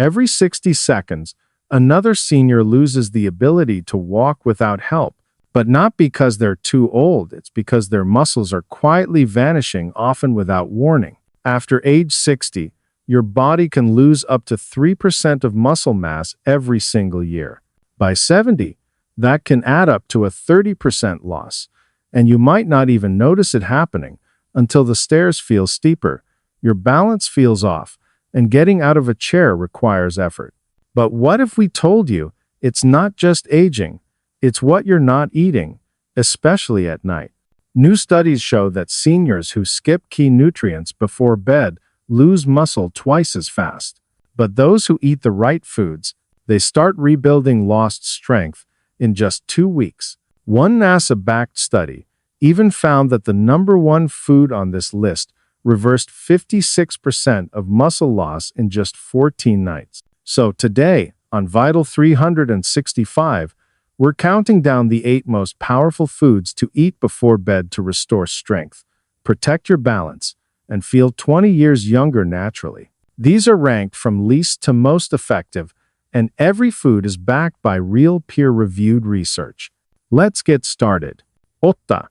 Every 60 seconds, another senior loses the ability to walk without help, but not because they're too old, it's because their muscles are quietly vanishing, often without warning. After age 60, your body can lose up to 3% of muscle mass every single year. By 70, that can add up to a 30% loss, and you might not even notice it happening until the stairs feel steeper, your balance feels off, and getting out of a chair requires effort. But what if we told you it's not just aging, it's what you're not eating, especially at night? New studies show that seniors who skip key nutrients before bed lose muscle twice as fast. But those who eat the right foods, they start rebuilding lost strength in just 2 weeks. One NASA-backed study even found that the number one food on this list reversed 56% of muscle loss in just 14 nights. So today, on Vital 365, we're counting down the 8 most powerful foods to eat before bed to restore strength, protect your balance, and feel 20 years younger naturally. These are ranked from least to most effective, and every food is backed by real peer-reviewed research. Let's get started. Otta,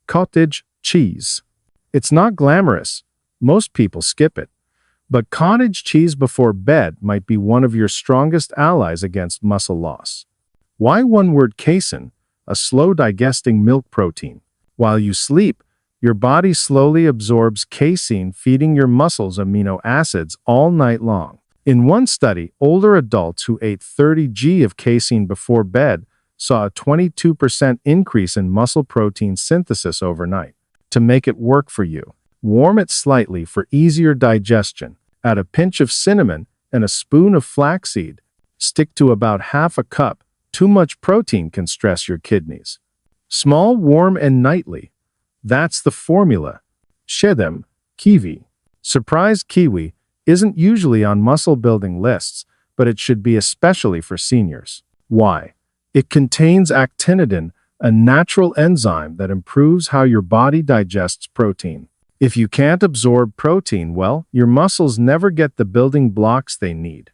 cottage cheese. It's not glamorous. Most people skip it. But cottage cheese before bed might be one of your strongest allies against muscle loss. Why one word? casein, a slow-digesting milk protein. While you sleep, your body slowly absorbs casein, feeding your muscles amino acids all night long. In one study, older adults who ate 30 g of casein before bed saw a 22% increase in muscle protein synthesis overnight. To make it work for you, warm it slightly for easier digestion. Add a pinch of cinnamon and a spoon of flaxseed. Stick to about half a cup. Too much protein can stress your kidneys. Small, warm, and nightly. That's the formula. Shedem, kiwi. Surprise kiwi isn't usually on muscle-building lists, but it should be especially for seniors. Why? It contains actinidin, a natural enzyme that improves how your body digests protein. If you can't absorb protein well, your muscles never get the building blocks they need.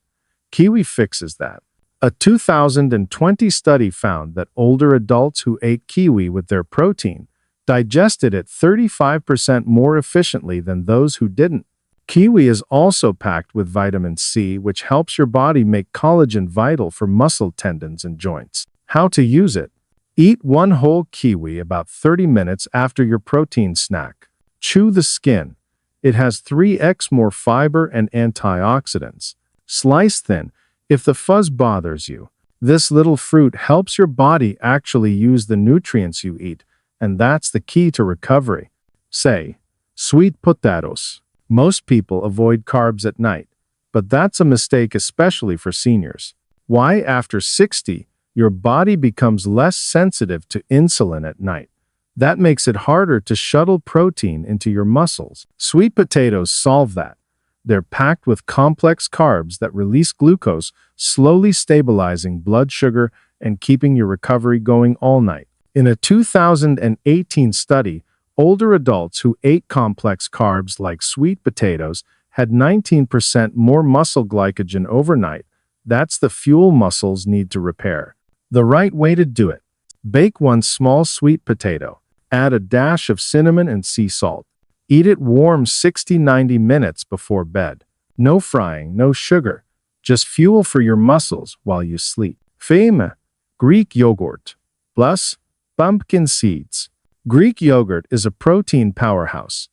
Kiwi fixes that. A 2020 study found that older adults who ate kiwi with their protein digested it 35% more efficiently than those who didn't. Kiwi is also packed with vitamin C, which helps your body make collagen, vital for muscle tendons and joints. How to use it? Eat one whole kiwi about 30 minutes after your protein snack. Chew the skin. It has 3x more fiber and antioxidants. Slice thin if the fuzz bothers you. This little fruit helps your body actually use the nutrients you eat, and that's the key to recovery. Say, sweet potatoes. Most people avoid carbs at night, but that's a mistake, especially for seniors. Why? After 60, your body becomes less sensitive to insulin at night. That makes it harder to shuttle protein into your muscles. Sweet potatoes solve that. They're packed with complex carbs that release glucose, slowly stabilizing blood sugar and keeping your recovery going all night. In a 2018 study, older adults who ate complex carbs like sweet potatoes had 19% more muscle glycogen overnight. That's the fuel muscles need to repair. The right way to do it. Bake one small sweet potato. Add a dash of cinnamon and sea salt. Eat it warm 60-90 minutes before bed. No frying, no sugar. Just fuel for your muscles while you sleep. Fame, Greek yogurt, plus pumpkin seeds. Greek yogurt is a protein powerhouse,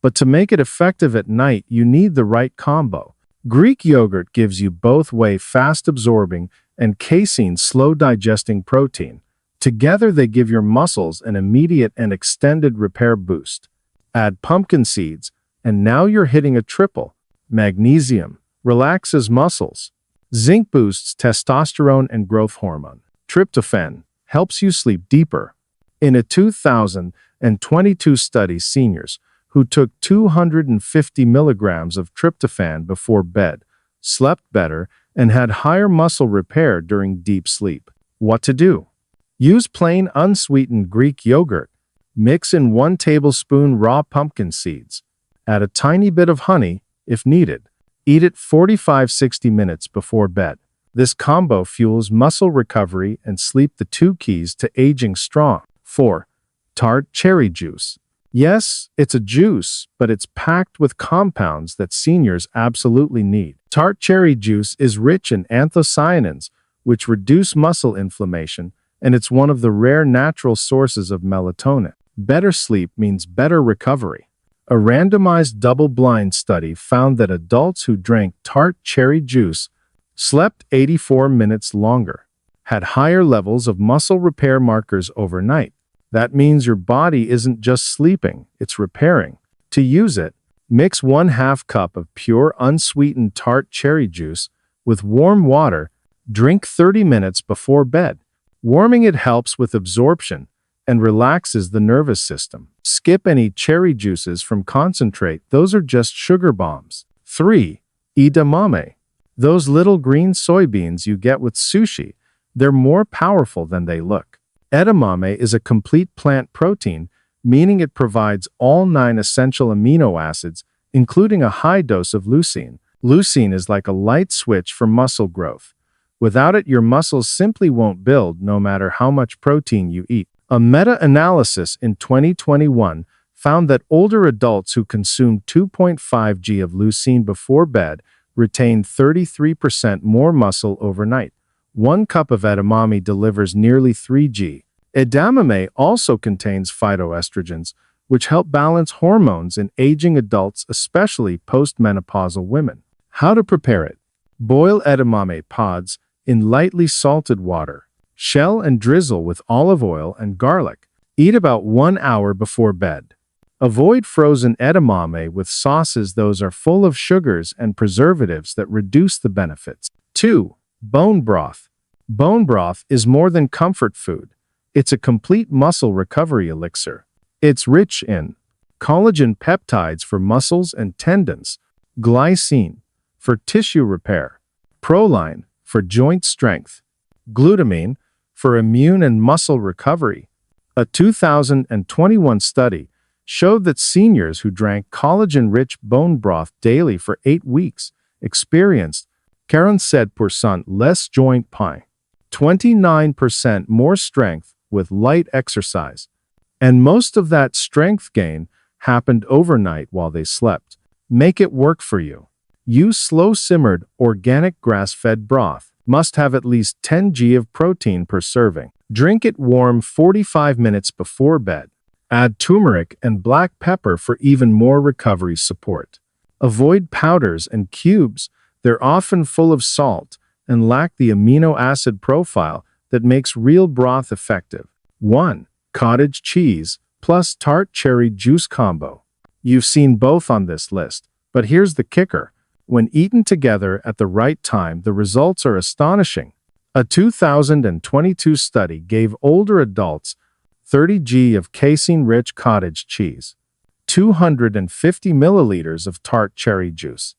but to make it effective at night, you need the right combo. Greek yogurt gives you both fast-absorbing and casein slow-digesting protein. Together, they give your muscles an immediate and extended repair boost. Add pumpkin seeds, and now you're hitting a triple. Magnesium relaxes muscles. Zinc boosts testosterone and growth hormone. Tryptophan helps you sleep deeper. In a 2022 study, seniors who took 250 milligrams of tryptophan before bed slept better and had higher muscle repair during deep sleep. What to do? Use plain unsweetened Greek yogurt. Mix in 1 tablespoon raw pumpkin seeds. Add a tiny bit of honey if needed. Eat it 45-60 minutes before bed. This combo fuels muscle recovery and sleep, the two keys to aging strong. 4. Tart cherry juice. Yes, it's a juice, but it's packed with compounds that seniors absolutely need. Tart cherry juice is rich in anthocyanins, which reduce muscle inflammation, and it's one of the rare natural sources of melatonin. Better sleep means better recovery. A randomized double-blind study found that adults who drank tart cherry juice slept 84 minutes longer, had higher levels of muscle repair markers overnight. That means your body isn't just sleeping, it's repairing. To use it, mix 1/2 cup of pure unsweetened tart cherry juice with warm water. Drink 30 minutes before bed. Warming it helps with absorption and relaxes the nervous system. Skip any cherry juices from concentrate, those are just sugar bombs. 3. Edamame. Those little green soybeans you get with sushi, they're more powerful than they look. Edamame is a complete plant protein, meaning it provides all 9 essential amino acids, including a high dose of leucine. Leucine is like a light switch for muscle growth. Without it, your muscles simply won't build no matter how much protein you eat. A meta-analysis in 2021 found that older adults who consumed 2.5 g of leucine before bed retained 33% more muscle overnight. 1 cup of edamame delivers nearly 3 g. Edamame also contains phytoestrogens, which help balance hormones in aging adults, especially postmenopausal women. How to prepare it? Boil edamame pods in lightly salted water. Shell and drizzle with olive oil and garlic. Eat about 1 hour before bed. Avoid frozen edamame with sauces; those are full of sugars and preservatives that reduce the benefits. 2. Bone broth. Bone broth is more than comfort food. It's a complete muscle recovery elixir. It's rich in collagen peptides for muscles and tendons, glycine for tissue repair, proline for joint strength, glutamine for immune and muscle recovery. A 2021 study showed that seniors who drank collagen-rich bone broth daily for 8 weeks experienced 47% less joint pain, 29% more strength with light exercise, and most of that strength gain happened overnight while they slept. Make it work for you. Use slow-simmered, organic grass-fed broth. Must have at least 10 g of protein per serving. Drink it warm 45 minutes before bed. Add turmeric and black pepper for even more recovery support. Avoid powders and cubes. They're often full of salt and lack the amino acid profile that makes real broth effective. 1. Cottage cheese plus tart cherry juice combo. You've seen both on this list, but here's the kicker. When eaten together at the right time, the results are astonishing. A 2022 study gave older adults 30 g of casein-rich cottage cheese, 250 milliliters of tart cherry juice,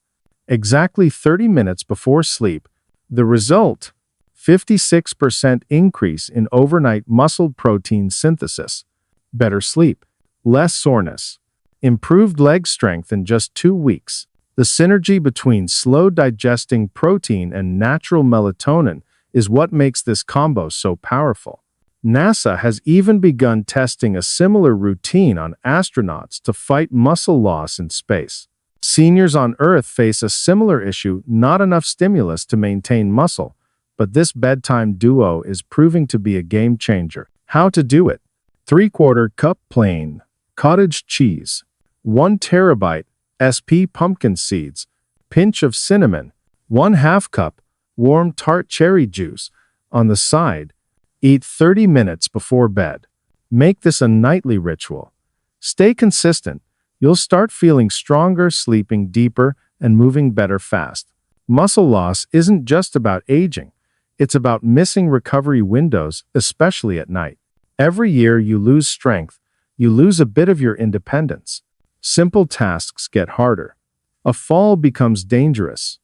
exactly 30 minutes before sleep. The result? 56% increase in overnight muscle protein synthesis, better sleep, less soreness, improved leg strength in just 2 weeks. The synergy between slow-digesting protein and natural melatonin is what makes this combo so powerful. NASA has even begun testing a similar routine on astronauts to fight muscle loss in space. Seniors on Earth face a similar issue: not enough stimulus to maintain muscle, but this bedtime duo is proving to be a game changer. How to do it? 3/4 cup plain cottage cheese, 1 terabyte SP pumpkin seeds, pinch of cinnamon, 1/2 cup warm tart cherry juice. On the side, eat 30 minutes before bed. Make this a nightly ritual. Stay consistent. You'll start feeling stronger, sleeping deeper, and moving better fast. Muscle loss isn't just about aging. It's about missing recovery windows, especially at night. Every year you lose strength, you lose a bit of your independence. Simple tasks get harder. A fall becomes dangerous.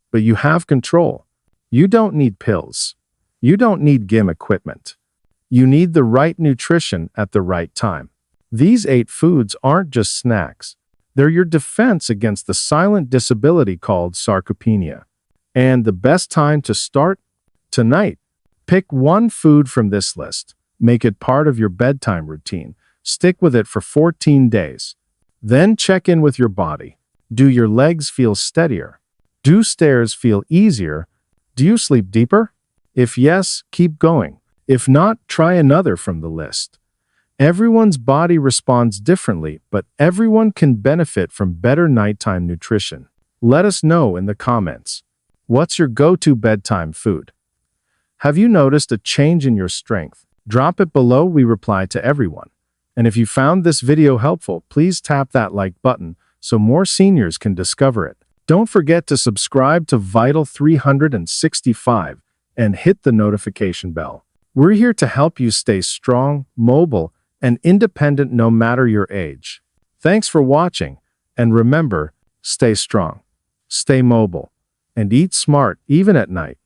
But you have control. You don't need pills. You don't need gym equipment. You need the right nutrition at the right time. These 8 foods aren't just snacks. They're your defense against the silent disability called sarcopenia. And the best time to start? Tonight. Pick one food from this list. Make it part of your bedtime routine. Stick with it for 14 days. Then check in with your body. Do your legs feel steadier? Do stairs feel easier? Do you sleep deeper? If yes, keep going. If not, try another from the list. Everyone's body responds differently, but everyone can benefit from better nighttime nutrition. Let us know in the comments. What's your go-to bedtime food? Have you noticed a change in your strength? Drop it below, we reply to everyone. And if you found this video helpful, please tap that like button so more seniors can discover it. Don't forget to subscribe to Vital 365 and hit the notification bell. We're here to help you stay strong, mobile, and independent no matter your age. Thanks for watching, and remember, stay strong, stay mobile, and eat smart even at night.